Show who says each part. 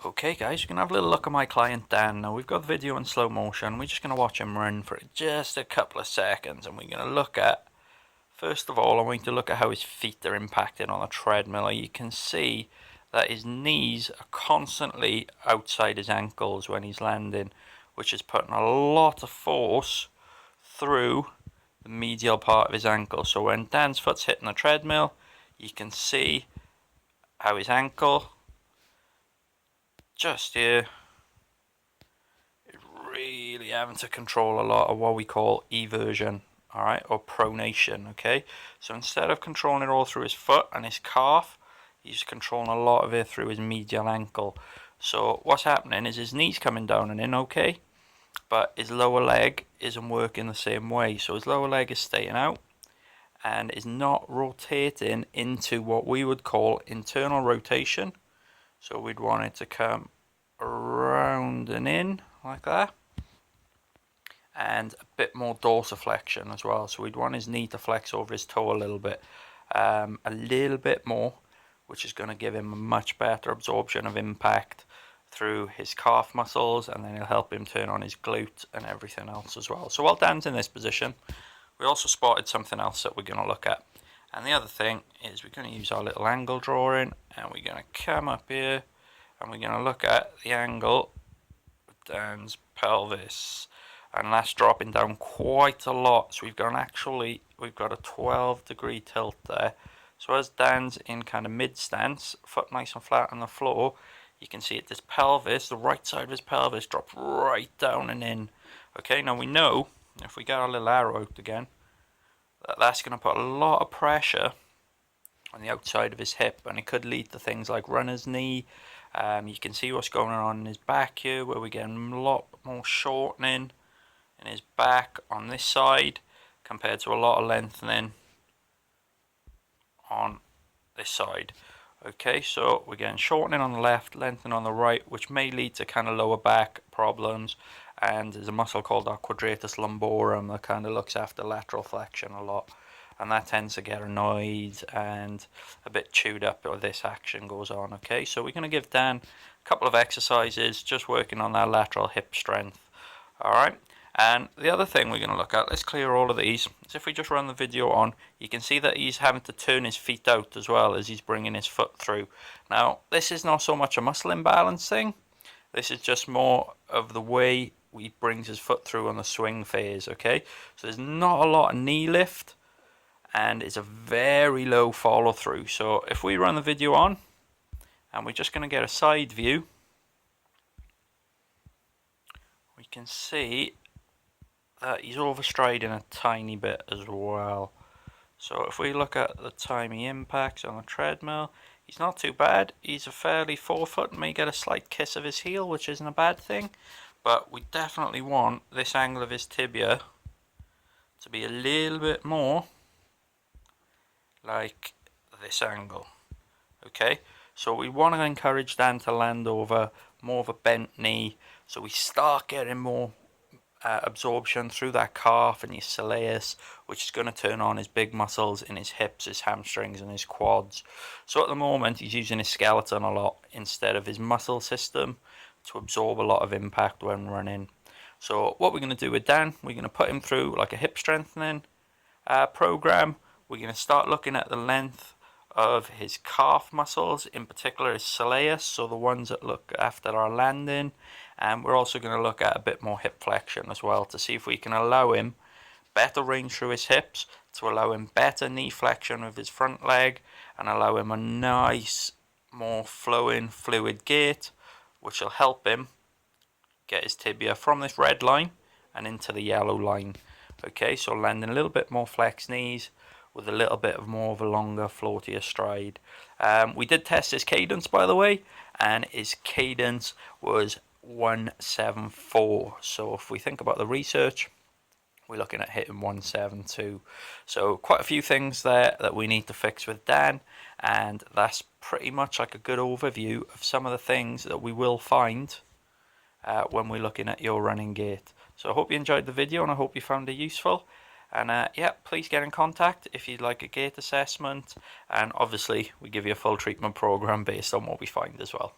Speaker 1: Okay guys, we're going to have a little look at my client Dan. Now we've got the video in slow motion. We're just going to watch him run for just a couple of seconds, and we're going to look at, first of all, I'm going to look at how his feet are impacted on the treadmill. You can see that his knees are constantly outside his ankles when he's landing, which is putting a lot of force through the medial part of his ankle. So when Dan's foot's hitting the treadmill, you can see how his ankle just here is really having to control a lot of what we call eversion, alright, or pronation, okay? So instead of controlling it all through his foot and his calf, he's controlling a lot of it through his medial ankle. So what's happening is his knee's coming down and in okay, but his lower leg isn't working the same way. So his lower leg is staying out and is not rotating into what we would call internal rotation. So we'd want it to come around and in like that, and a bit more dorsiflexion as well. So we'd want his knee to flex over his toe a little bit more, which is going to give him a much better absorption of impact through his calf muscles, and then it'll help him turn on his glute and everything else as well. So while Dan's in this position, we also spotted something else that we're going to look at. And the other thing is we're going to use our little angle drawing, and we're going to come up here and we're going to look at the angle of Dan's pelvis, and that's dropping down quite a lot. So we've got a 12-degree tilt there. So as Dan's in kind of mid stance, foot nice and flat on the floor, you can see this pelvis, the right side of his pelvis, drops right down and in. Okay, now we know if we get our little arrow out again, that's going to put a lot of pressure on the outside of his hip, and it could lead to things like runner's knee. You can see what's going on in his back here, where we're getting a lot more shortening in his back on this side compared to a lot of lengthening on this side. Okay, so we're getting shortening on the left, lengthening on the right, which may lead to kind of lower back problems. And there's a muscle called our quadratus lumborum that kind of looks after lateral flexion a lot, and that tends to get annoyed and a bit chewed up if this action goes on. Okay, so we're going to give Dan a couple of exercises just working on that lateral hip strength. Alright, and the other thing we're going to look at, let's clear all of these, is if we just run the video on, you can see that he's having to turn his feet out as well as he's bringing his foot through. Now this is not so much a muscle imbalance thing, this is just more of the way he brings his foot through on the swing phase. Okay, so there's not a lot of knee lift and it's a very low follow through. So if we run the video on and we're just going to get a side view, we can see that he's overstriding a tiny bit as well. So if we look at the time he impacts on the treadmill, he's not too bad. He's a fairly forefoot and may get a slight kiss of his heel, which isn't a bad thing. But we definitely want this angle of his tibia to be a little bit more like this angle. Okay, so we want to encourage Dan to land over more of a bent knee, so we start getting more absorption through that calf and his soleus, which is going to turn on his big muscles in his hips, his hamstrings and his quads. So at the moment he's using his skeleton a lot instead of his muscle system to absorb a lot of impact when running. So what we're going to do with Dan, we're going to put him through like a hip strengthening program. We're going to start looking at the length of his calf muscles, in particular his soleus, so the ones that look after our landing, and we're also going to look at a bit more hip flexion as well to see if we can allow him better range through his hips, to allow him better knee flexion with his front leg, and allow him a nice, more flowing, fluid gait, which will help him get his tibia from this red line and into the yellow line. Okay, so landing a little bit more flex knees with a little bit of more of a longer, floatier stride. We did test his cadence, by the way, and his cadence was 174. So if we think about the research, we're looking at hitting 172. So quite a few things there that we need to fix with Dan, and that's pretty much like a good overview of some of the things that we will find when we're looking at your running gait. So I hope you enjoyed the video and I hope you found it useful. And yeah, please get in contact if you'd like a gait assessment, and obviously we give you a full treatment program based on what we find as well.